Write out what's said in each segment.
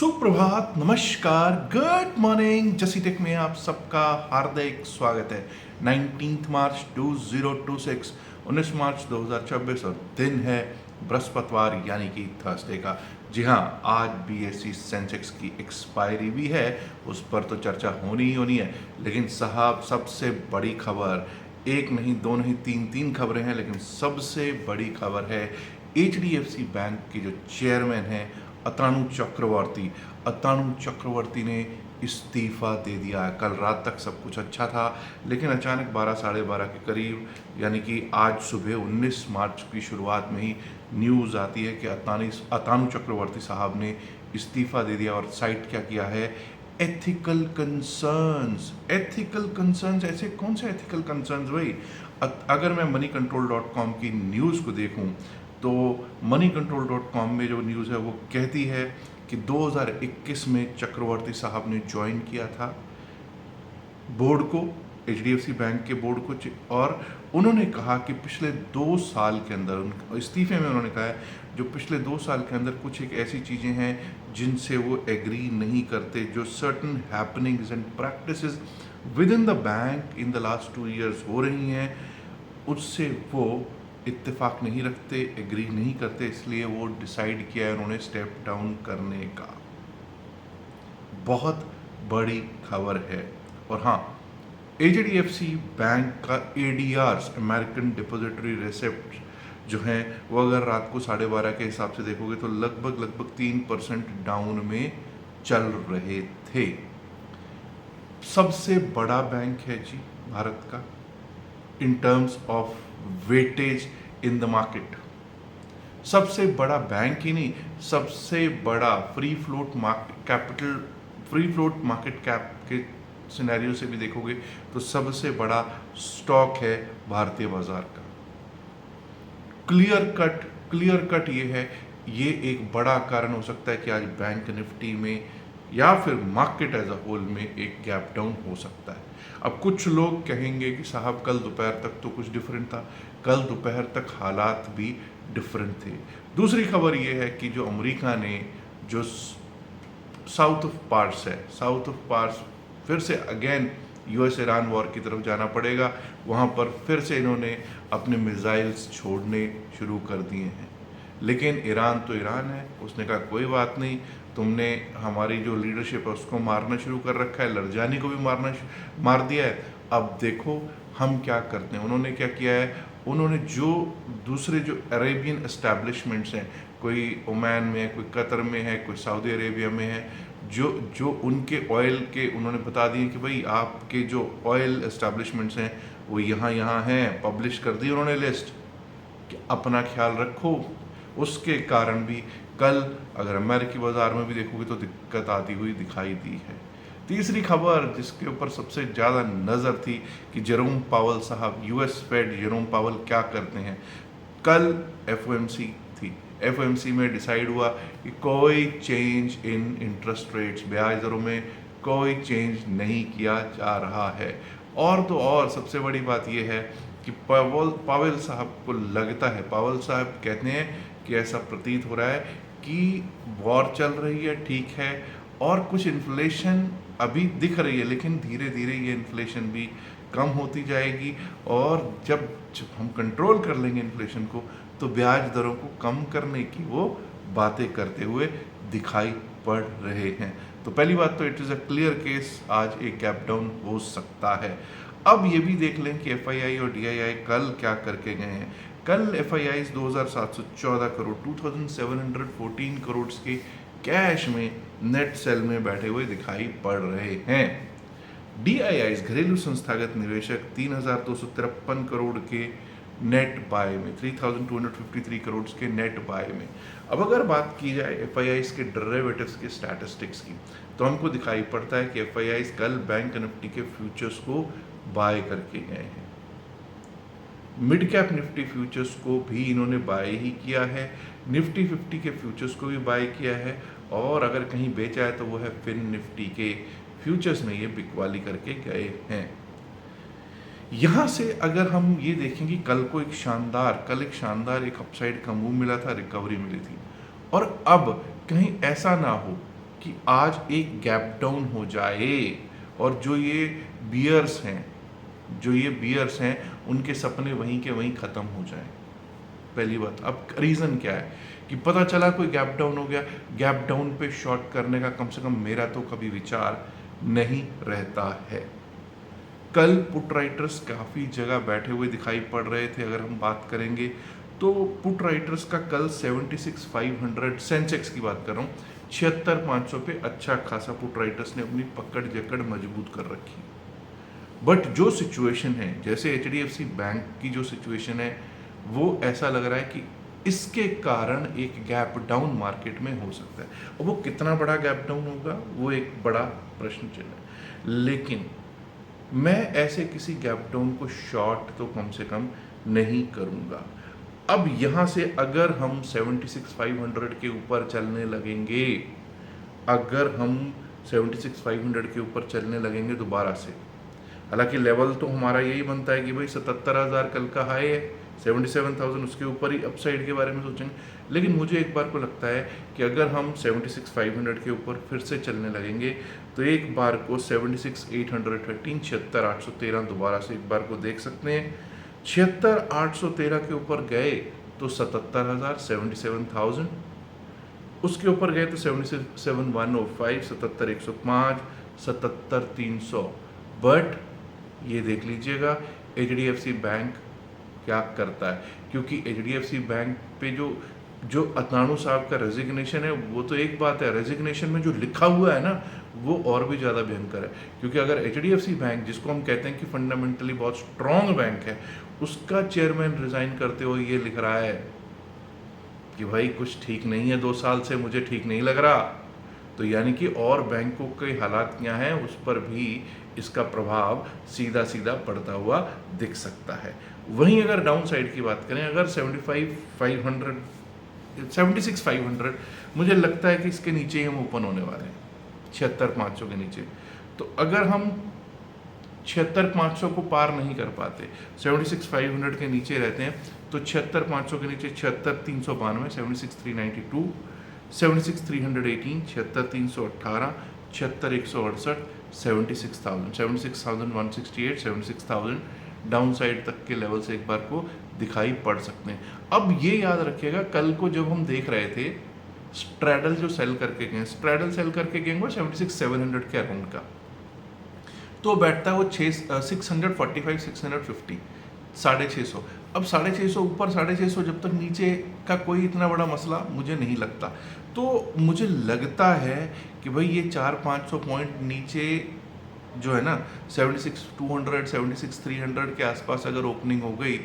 सुप्रभात, नमस्कार, good morning. जसी टेक में आप सबका हार्दिक स्वागत है। 19 मार्च 2026 19 मार्च 2026 और दिन है बृहस्पतिवार यानी कि थर्सडे का। जी हाँ, आज बीएसई सेंसेक्स की एक्सपायरी भी है, उस पर तो चर्चा होनी ही होनी है। लेकिन साहब, सबसे बड़ी खबर, एक नहीं दो नहीं तीन खबरें हैं, लेकिन सबसे बड़ी खबर है एचडीएफसी बैंक के जो चेयरमैन हैं अतानु चक्रवर्ती ने इस्तीफा दे दिया है। कल रात तक सब कुछ अच्छा था, लेकिन अचानक 12 साढ़े 12 के करीब यानी कि आज सुबह 19 मार्च की शुरुआत में ही न्यूज़ आती है कि अतानु चक्रवर्ती साहब ने इस्तीफा दे दिया। और साइट क्या किया है, एथिकल कंसर्न्स। ऐसे कौन से एथिकल कंसर्न्स भाई? अगर मैं moneycontrol.com की न्यूज़ को देखूं तो moneycontrol.com में जो न्यूज़ है वो कहती है कि 2021 में चक्रवर्ती साहब ने ज्वाइन किया था बोर्ड को, एचडीएफसी बैंक के बोर्ड को, और उन्होंने कहा कि पिछले 2 साल के अंदर, इस्तीफे में उन्होंने कहा है, जो पिछले 2 साल के अंदर कुछ एक ऐसी चीज़ें हैं जिनसे वो एग्री नहीं करते, जो certain happenings and practices with in the bank in the last 2 years हो रही हैं, उससे वो इत्तेफाक नहीं रखते, एग्री नहीं करते। इसलिए वो डिसाइड किया है उन्होंने स्टेप डाउन करने का। बहुत बड़ी खबर है। और हाँ, एचडीएफसी बैंक का एडीआर्स, अमेरिकन डिपॉजिटरी रिसिप्ट जो है, वो अगर रात को 12:30 के हिसाब से देखोगे तो लगभग 3% डाउन में चल रहे थे। सबसे बड़ा बैंक है जी भारत का in terms of weightage in the market. सबसे बड़ा बैंक ही नहीं, सबसे बड़ा फ्री फ्लोट मार्केट कैप के सिनेरियो से भी देखोगे तो सबसे बड़ा स्टॉक है भारतीय बाजार का। क्लियर कट ये है, ये एक बड़ा कारण हो सकता है कि आज बैंक निफ्टी में या फिर मार्केट एज अ होल में एक गैप डाउन हो सकता है। अब कुछ लोग कहेंगे कि साहब कल दोपहर तक तो कुछ डिफरेंट था, कल दोपहर तक हालात भी डिफरेंट थे। दूसरी खबर ये है कि जो अमेरिका ने जो साउथ ऑफ पार्स फिर से अगेन यूएस ईरान वॉर की तरफ जाना पड़ेगा, वहाँ पर फिर से इन्होंने अपने मिसाइल्स छोड़ने शुरू कर दिए हैं। लेकिन ईरान तो ईरान है, उसने कहा कोई बात नहीं, तुमने हमारी जो लीडरशिप है उसको मारना शुरू कर रखा है, लड़जानी को भी मार दिया है, अब देखो हम क्या करते हैं। उन्होंने क्या किया है, उन्होंने जो दूसरे जो अरेबियन एस्टैब्लिशमेंट्स हैं, कोई ओमान में है, कोई कतर में है, कोई सऊदी अरेबिया में है, जो उनके ऑयल के उन्होंने बता दिए कि भाई आपके जो ऑयल एस्टैब्लिशमेंट्स हैं वो यहाँ हैं, पब्लिश कर दी उन्होंने लिस्ट कि अपना ख्याल रखो। उसके कारण भी कल अगर अमेरिकी बाजार में भी देखोगे तो दिक्कत आती हुई दिखाई दी है। तीसरी खबर जिसके ऊपर सबसे ज़्यादा नज़र थी कि जेरोम पावल साहब, यूएस फेड जेरोम पावल क्या करते हैं। कल एफओएमसी थी, एफओएमसी में डिसाइड हुआ कि कोई चेंज इन इंटरेस्ट रेट्स, ब्याज दरों में कोई चेंज नहीं किया जा रहा है। और तो और सबसे बड़ी बात यह है कि पावेल साहब को लगता है, पावेल साहब कहते हैं कि ऐसा प्रतीत हो रहा है कि वॉर चल रही है, ठीक है, और कुछ इन्फ्लेशन अभी दिख रही है, लेकिन धीरे धीरे ये इन्फ्लेशन भी कम होती जाएगी, और जब हम कंट्रोल कर लेंगे इन्फ्लेशन को तो ब्याज दरों को कम करने की वो बातें करते हुए दिखाई पड़ रहे हैं। तो पहली बात तो it is a clear case, आज एक गैप डाउन हो सकता है। अब ये भी देख लें कि एफआईआई और डीआईआई कल क्या करके गए हैं। कल एफआईआई 2714 करोड़ 2714 करोड़ के कैश में नेट सेल में बैठे हुए दिखाई पड़ रहे हैं। डीआईआई घरेलू संस्थागत निवेशक 3253 करोड़ के नेट बाय में, 3253 करोड़ के नेट बाय में। अब अगर बात की जाए एफआईआई के डेरिवेटिव्स के स्टैटिस्टिक्स की तो हमको दिखाई पड़ता है कि एफआईआई कल बैंक निफ्टी के फ्यूचर्स को बाय करके गए हैं। मिड कैप निफ्टी फ्यूचर्स को भी इन्होंने बाय ही किया है, निफ्टी 50 के फ्यूचर्स को भी बाय किया है, और अगर कहीं बेचा है तो वो है फिन निफ्टी के फ्यूचर्स में ये बिकवाली करके गए हैं। यहाँ से अगर हम ये देखें कि कल एक शानदार एक अपसाइड का मूव मिला था, रिकवरी मिली थी, और अब कहीं ऐसा ना हो कि आज एक गैप डाउन हो जाए और जो ये बियर्स हैं उनके सपने वहीं के वहीं ख़त्म हो जाएं। पहली बात। अब रीज़न क्या है कि पता चला कोई गैप डाउन हो गया, गैप डाउन पे शॉर्ट करने का कम से कम मेरा तो कभी विचार नहीं रहता है। कल पुट राइटर्स काफ़ी जगह बैठे हुए दिखाई पड़ रहे थे। अगर हम बात करेंगे तो पुट राइटर्स का कल 76,500 सेंसेक्स की बात कर रहा हूँ, 76,500 पे अच्छा खासा पुट राइटर्स ने अपनी पकड़ जकड़ मजबूत कर रखी। बट जो सिचुएशन है, जैसे HDFC बैंक की जो सिचुएशन है, वो ऐसा लग रहा है कि इसके कारण एक गैप डाउन मार्केट में हो सकता है। और वो कितना बड़ा गैप डाउन होगा वो एक बड़ा प्रश्न चिन्ह है। लेकिन मैं ऐसे किसी गैप डाउन को शॉर्ट तो कम से कम नहीं करूंगा। अब यहाँ से अगर हम 76,500 के ऊपर चलने लगेंगे, अगर हम 76,500 के ऊपर चलने लगेंगे दोबारा से, हालांकि लेवल तो हमारा यही बनता है कि भाई 77,000 कल का हाई है, 77,000 उसके ऊपर ही अपसाइड के बारे में सोचेंगे। लेकिन मुझे एक बार को लगता है कि अगर हम 76,500 के ऊपर फिर से चलने लगेंगे तो एक बार को 76,813, 76,813 दोबारा से एक बार को देख सकते हैं। 76,813 के ऊपर गए तो 77,000, 77,000, उसके ऊपर गए तो 77,105, 77,105, 77,300। बट ये देख लीजिएगा HDFC बैंक क्या करता है, क्योंकि HDFC बैंक पे जो अतनाणु साहब का रेजिग्नेशन है वो तो एक बात है, रेजिग्नेशन में जो लिखा हुआ है ना वो और भी ज़्यादा भयंकर है। क्योंकि अगर HDFC बैंक, जिसको हम कहते हैं कि फंडामेंटली बहुत स्ट्रॉन्ग बैंक है, उसका चेयरमैन रिजाइन करते हुए ये लिख रहा है कि भाई कुछ ठीक नहीं है, 2 साल से मुझे ठीक नहीं लग रहा, तो यानी कि और बैंकों के हालात क्या हैं उस पर भी इसका प्रभाव सीधा सीधा पड़ता हुआ दिख सकता है। वहीं अगर डाउन साइड की बात करें, अगर 76,500 मुझे लगता है कि इसके नीचे ही हम ओपन होने वाले हैं, 76,500 के नीचे। तो अगर हम 76,500 को पार नहीं कर पाते, 76,500 के नीचे रहते हैं, तो 76,500 के नीचे 76,392, 76,392, 76,318, 76,318, 76,168, 76,000, 76,168, 76,000 डाउन साइड तक के लेवल से एक बार को दिखाई पड़ सकते हैं। अब ये याद रखिएगा, कल को जब हम देख रहे थे स्ट्रैडल जो सेल करके गए, स्ट्रैडल सेल करके गए वो 76,700 के अराउंड का, तो बैठता है वो 645, 650, 650। अब 650 ऊपर 650 जब तक नीचे का कोई इतना बड़ा मसला मुझे नहीं लगता। तो मुझे लगता है कि भाई ये 400-500 पॉइंट नीचे जो है ना 76,200, 76,300 के आसपास अगर ओपनिंग हो गई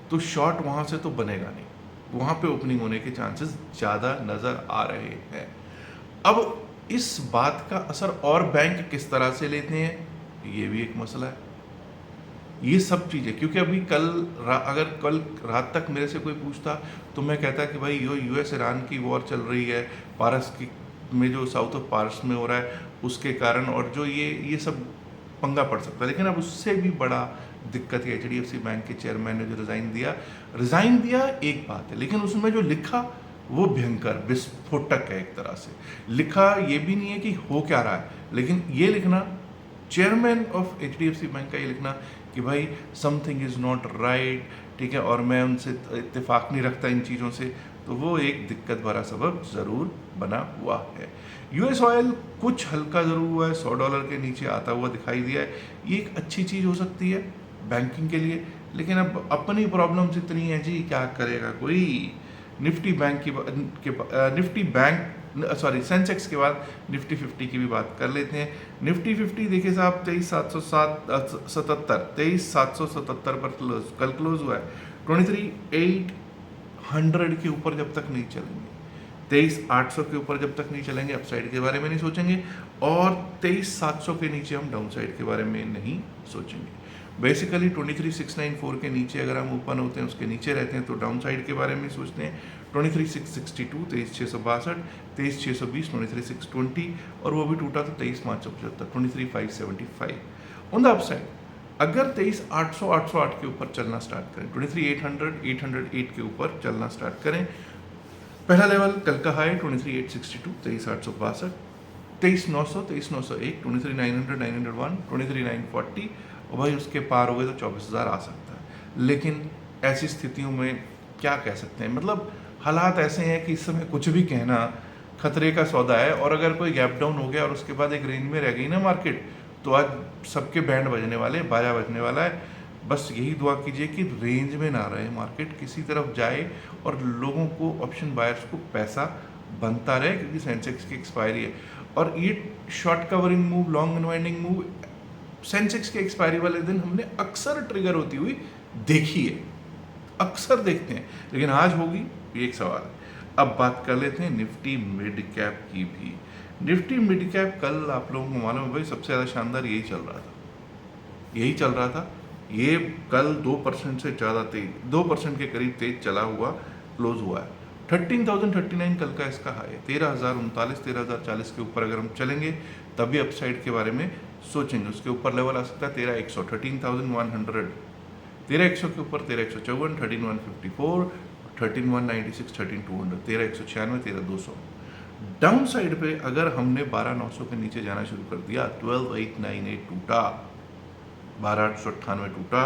तो शॉर्ट वहाँ से तो बनेगा नहीं, वहाँ पे ओपनिंग होने के चांसेस ज़्यादा नज़र आ रहे हैं। अब इस बात का असर और बैंक किस तरह से लेते हैं ये भी एक मसला है। ये सब चीज़ें, क्योंकि अभी अगर कल रात तक मेरे से कोई पूछता तो मैं कहता कि भाई यो US ईरान की वॉर चल रही है, पारस की में जो साउथ ऑफ पारस में हो रहा है उसके कारण, और जो ये सब पंगा पड़ सकता है। लेकिन अब उससे भी बड़ा दिक्कत है, HDFC बैंक के चेयरमैन ने जो रिज़ाइन दिया एक बात है, लेकिन उसमें जो लिखा वो भयंकर विस्फोटक है। एक तरह से लिखा ये भी नहीं है कि हो क्या रहा है, लेकिन ये लिखना चेयरमैन ऑफ HDFC बैंक का ये लिखना कि भाई समथिंग इज़ नॉट राइट, ठीक है, और मैं उनसे इत्तेफाक नहीं रखता इन चीज़ों से, तो वो एक दिक्कत भरा सबब ज़रूर बना हुआ है। US ऑयल कुछ हल्का ज़रूर हुआ है, $100 के नीचे आता हुआ दिखाई दिया है। ये एक अच्छी चीज़ हो सकती है बैंकिंग के लिए, लेकिन अब अपनी प्रॉब्लम्स इतनी है जी, क्या करेगा कोई। सेंसेक्स के बाद निफ्टी 50 की भी बात कर लेते हैं। निफ्टी 50 देखिए साहब 23,777 पर कल क्लोज हुआ है। 23,800 के ऊपर जब तक नहीं चलेंगे, 23,800 के ऊपर जब तक नहीं चलेंगे अपसाइड के बारे में नहीं सोचेंगे, और 23,700 के नीचे हम डाउन साइड के बारे में नहीं सोचेंगे। बेसिकली 23,694 के नीचे अगर हम ओपन होते हैं, उसके नीचे रहते हैं, तो डाउन साइड के बारे में सोचते हैं। 23,662, 23,662, 23,620, 23,620, और वो भी टूटा तो 23,575, 23,575। ऑन द अपसाइड अगर 23,800, 808 के ऊपर चलना स्टार्ट करें, 23,800, 808 के ऊपर चलना स्टार्ट करें, पहला लेवल कल का हाई 23,862, 23,862, 23,900, 23,901, 23,900, 901, 23,940 और भाई उसके पार हो गए तो 24,000 आ सकता है। लेकिन ऐसी स्थितियों में क्या कह सकते हैं, मतलब हालात ऐसे हैं कि इस समय कुछ भी कहना खतरे का सौदा है। और अगर कोई गैप डाउन हो गया और उसके बाद एक रेंज में रह गई ना मार्केट, तो आज सबके बैंड बजने वाले, बाजा बजने वाला है। बस यही दुआ कीजिए कि रेंज में ना रहे मार्केट, किसी तरफ जाए और लोगों को, ऑप्शन बायर्स को पैसा बनता रहे, क्योंकि सेंसेक्स की एक्सपायरी है। और ये short covering move, long unwinding move Sensex के एक्सपायरी वाले दिन हमने अक्सर ट्रिगर होती हुई देखी है, अक्सर देखते हैं, लेकिन आज होगी ये एक सवाल है। अब बात कर लेते हैं निफ्टी मिड कैप की भी। निफ्टी मिड कैप कल आप लोगों को मालूम है भाई सबसे ज़्यादा शानदार यही चल रहा था, यही चल रहा था। ये कल 2% से ज़्यादा तेज, 2% के करीब तेज चला हुआ क्लोज हुआ है। 13,039 कल का इसका हाई है। 13,039, 13,040 के ऊपर अगर हम चलेंगे तभी अपसाइड के बारे में सोचेंगे। उसके ऊपर लेवल आ सकता है 13,100, 13,100, 13,100 के ऊपर 13,154, 13,154, 13,196, 13,200, 13,196, 13,200। डाउन साइड पे अगर हमने 12,900 के नीचे जाना शुरू कर दिया, 12,898 टूटा, 12,898 टूटा,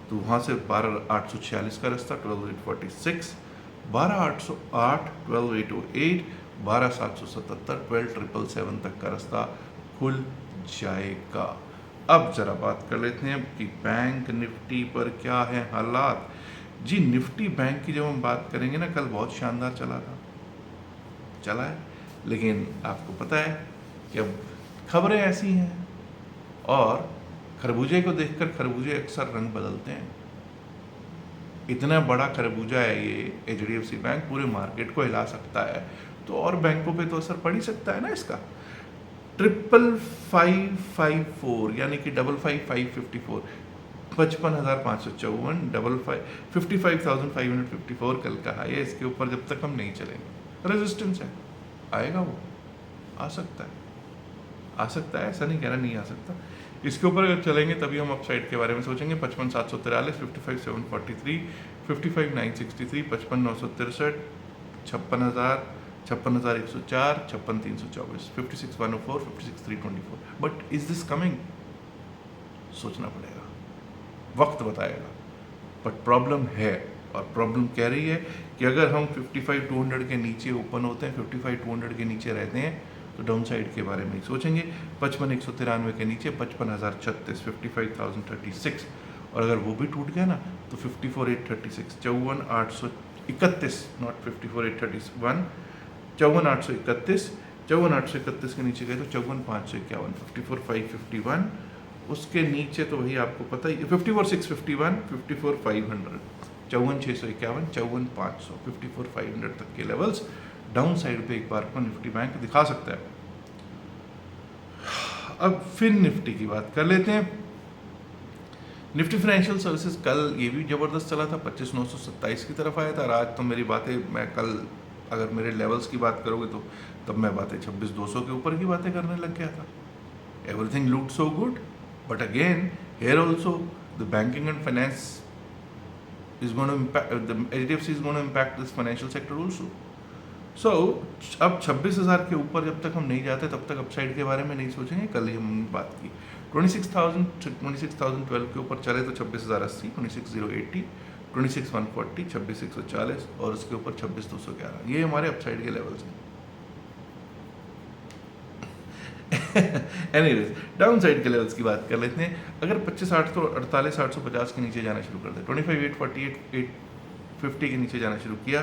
तो वहाँ से 12,846 का रास्ता 12,846, 12,808, 12,808, 12,777, 12,777 तक का रास्ता खुल जाएगा। अब जरा बात कर लेते हैं कि बैंक निफ्टी पर क्या है हालात। जी निफ्टी बैंक की जब हम बात करेंगे ना, कल बहुत शानदार चला है, लेकिन आपको पता है कि अब खबरें ऐसी हैं और खरबूजे को देखकर खरबूजे अक्सर रंग बदलते हैं। इतना बड़ा खरबूजा है ये HDFC बैंक, पूरे मार्केट को हिला सकता है, तो और बैंकों पे तो असर पड़ ही सकता है ना इसका। 55,554 यानी कि 55,554, 55,554, 55,554 कल का हाई है। इसके ऊपर जब तक हम नहीं चलेंगे, रेजिस्टेंस है, आएगा वो, आ सकता है, ऐसा नहीं कह रहा नहीं आ सकता। इसके ऊपर अगर चलेंगे तभी हम अपसाइड के बारे में सोचेंगे। 55,743, 55,743, 55,963, 55,963, 56,000, 56,104, 56,324, 56,104, 56,324। But is this coming? सोचना पड़ेगा, वक्त बताएगा। बट प्रॉब्लम है, और प्रॉब्लम कह रही है कि अगर हम 55,200 के नीचे ओपन होते हैं, 55,200 के नीचे रहते हैं, तो डाउन साइड के बारे में सोचेंगे। 55,193 के नीचे 55,036, 55,036, और अगर वो भी टूट गया ना तो 54,836, 54,831, नॉट 54,831, 54,831, 54,831 के नीचे गए तो 54,551, 54,551, उसके नीचे तो वही आपको पता ही, 54,651, 54,500, 54,651, 54,500, 54,500 तक के लेवल्स डाउन साइड पे एक बार को निफ्टी बैंक दिखा सकता है। अब फिर निफ्टी की बात कर लेते हैं। निफ्टी फाइनेंशियल सर्विसेज कल ये भी ज़बरदस्त चला था, 25,927 की तरफ आया था। और आज तो मेरी बातें, मैं कल अगर मेरे लेवल्स की बात करोगे तो तब मैं बातें 26,200 के ऊपर की बातें करने लग गया था। Everything looked so good, but again here also the banking and finance is going to impact, the HDFC is going to impact this financial sector also. So अब 26,000 के ऊपर जब तक हम नहीं जाते तब तक अपसाइड के बारे में नहीं सोचेंगे। कल ही हमने बात की 26,012 के ऊपर चले तो 26,080, 26,080, 26,140, 26,140 और उसके ऊपर 26,211, ये हमारे अपसाइड के लेवल्स हैं। एनीवेज डाउन साइड के लेवल्स की बात कर लेते हैं। अगर 25,848, 850 के नीचे जाना शुरू कर दे, 25,848, 850 के नीचे जाना शुरू किया,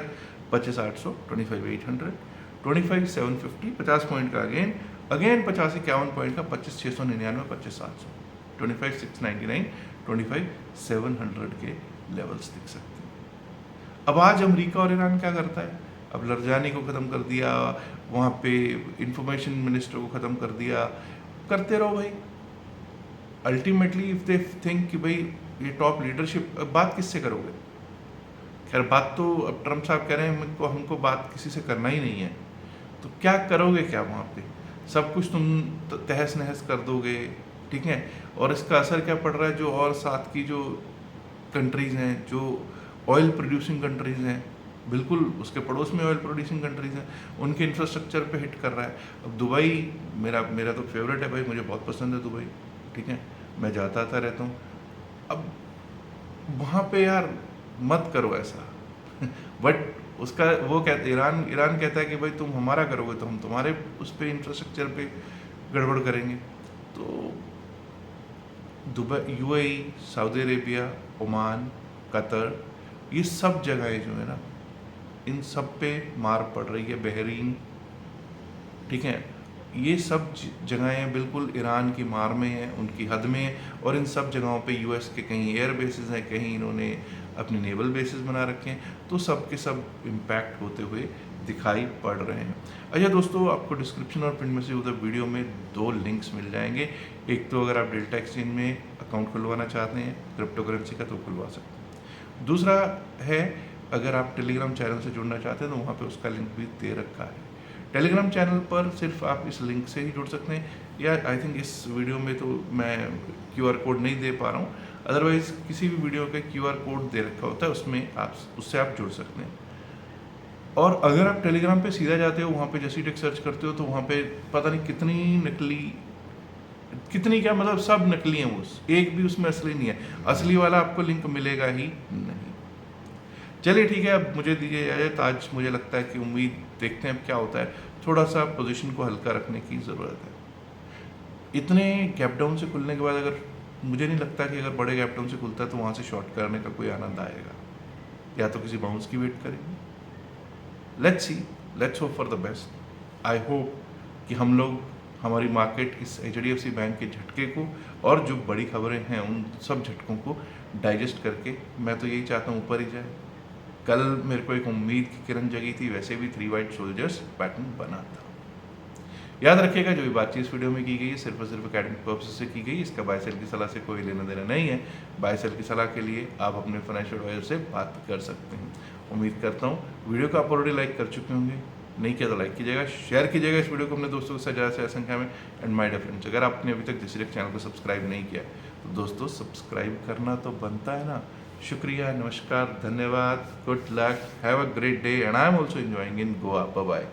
25,800, 25,800, 25,750, 50 पॉइंट का अगेन 50-51 पॉइंट का 25,699, 25,700, 25,699, 25,700 के लेवल्स दिख सकते हैं। अब आज अमेरिका और ईरान क्या करता है? अब लरजानी को ख़त्म कर दिया, वहाँ पे इंफॉर्मेशन मिनिस्टर को ख़त्म कर दिया, करते रहो भाई। अल्टीमेटली इफ दे थिंक कि भाई ये टॉप लीडरशिप, बात किससे करोगे? खैर बात तो अब ट्रम्प साहब कह रहे हैं हमको बात किसी से करना ही नहीं है, तो क्या करोगे क्या वहाँ पे? सब कुछ तुम तहस नहस कर दोगे, ठीक है। और इसका असर क्या पड़ रहा है? जो और साथ की जो कंट्रीज़ हैं, जो ऑयल प्रोड्यूसिंग कंट्रीज़ हैं, बिल्कुल उसके पड़ोस में ऑयल प्रोड्यूसिंग कंट्रीज़ हैं, उनके इंफ्रास्ट्रक्चर पे हिट कर रहा है। अब दुबई मेरा मेरा तो फेवरेट है भाई, मुझे बहुत पसंद है दुबई, ठीक है, मैं जाता आता रहता हूँ। अब वहाँ पे यार मत करो ऐसा बट उसका वो कहते ईरान ईरान कहता है कि भाई तुम हमारा करोगे तो हम तुम्हारे उस पे इंफ्रास्ट्रक्चर पे गड़बड़ करेंगे। तो Dubai, UAE, Saudi Arabia, Oman, Qatar, ये सब जगहें जो है ना, इन सब पे मार पड़ रही है। बहरीन, ठीक है, ये सब जगहें बिल्कुल ईरान की मार में हैं, उनकी हद में है। और इन सब जगहों पे यूएस के कहीं एयर बेसिस हैं, कहीं इन्होंने अपने नेवल बेसिस बना रखे हैं, तो सब के सब इम्पैक्ट होते हुए दिखाई पड़ रहे हैं। अच्छा दोस्तों, आपको डिस्क्रिप्शन और पिन में से उधर वीडियो में 2 लिंक्स मिल जाएंगे। एक तो अगर आप डेल्टा एक्सचेंज में अकाउंट खुलवाना चाहते हैं क्रिप्टो करेंसी का, तो खुलवा सकते हैं। दूसरा है, अगर आप टेलीग्राम चैनल से जुड़ना चाहते हैं तो वहाँ पे उसका लिंक भी दे रखा है। टेलीग्राम चैनल पर सिर्फ आप इस लिंक से ही जुड़ सकते हैं, या आई थिंक इस वीडियो में तो मैं क्यूआर कोड नहीं दे पा रहा हूँ, अदरवाइज़ किसी भी वीडियो का क्यूआर कोड दे रखा होता है, उसमें आप उससे आप जुड़ सकते हैं। और अगर आप टेलीग्राम पे सीधा जाते हो, वहाँ पे जैसी टेक सर्च करते हो, तो वहाँ पे पता नहीं कितनी नकली, कितनी क्या मतलब सब नकली हैं, वो एक भी उसमें असली नहीं है। असली वाला आपको लिंक मिलेगा ही नहीं। चलिए ठीक है, अब मुझे दीजिए इजाज़त। आज मुझे लगता है कि उम्मीद, देखते हैं अब क्या होता है, थोड़ा सा पोजीशन को हल्का रखने की ज़रूरत है। इतने गैप डाउन से खुलने के बाद अगर, मुझे नहीं लगता कि अगर बड़े गैप डाउन से खुलता है तो वहाँ से शॉर्ट करने का कोई आनंद आएगा, या तो किसी बाउंस की वेट करेंगे। Let's see, let's hope for the best. I hope कि हम लोग, हमारी मार्केट इस HDFC बैंक के झटके को और जो बड़ी खबरें हैं उन सब झटकों को डाइजेस्ट करके, मैं तो यही चाहता हूँ ऊपर ही जाए। कल मेरे को एक उम्मीद की किरण जगी थी, वैसे भी 3 वाइट सोल्जर्स पैटर्न बना था। याद रखिएगा, जो भी बातचीत इस वीडियो में की गई है सिर्फ और सिर्फ एकेडमिक पर्पस से की गई, इसका बाय सेल की सलाह से कोई लेना देना नहीं है। बाय सेल की सलाह के लिए आप अपने फाइनेंशियल एडवाइजर से बात कर सकते हैं। उम्मीद करता हूँ वीडियो को आप ऑलरेडी लाइक कर चुके होंगे, नहीं किया तो लाइक कीजिएगा, शेयर कीजिएगा इस वीडियो को अपने दोस्तों के साथ ज़्यादा से संख्या में। एंड माय डियर फ्रेंड्स, अगर आपने अभी तक डिस्ट्रिक्ट चैनल को सब्सक्राइब नहीं किया तो दोस्तों सब्सक्राइब करना तो बनता है ना। शुक्रिया, नमस्कार, धन्यवाद, good luck, have a great day, and I am also enjoying in Goa. Bye bye.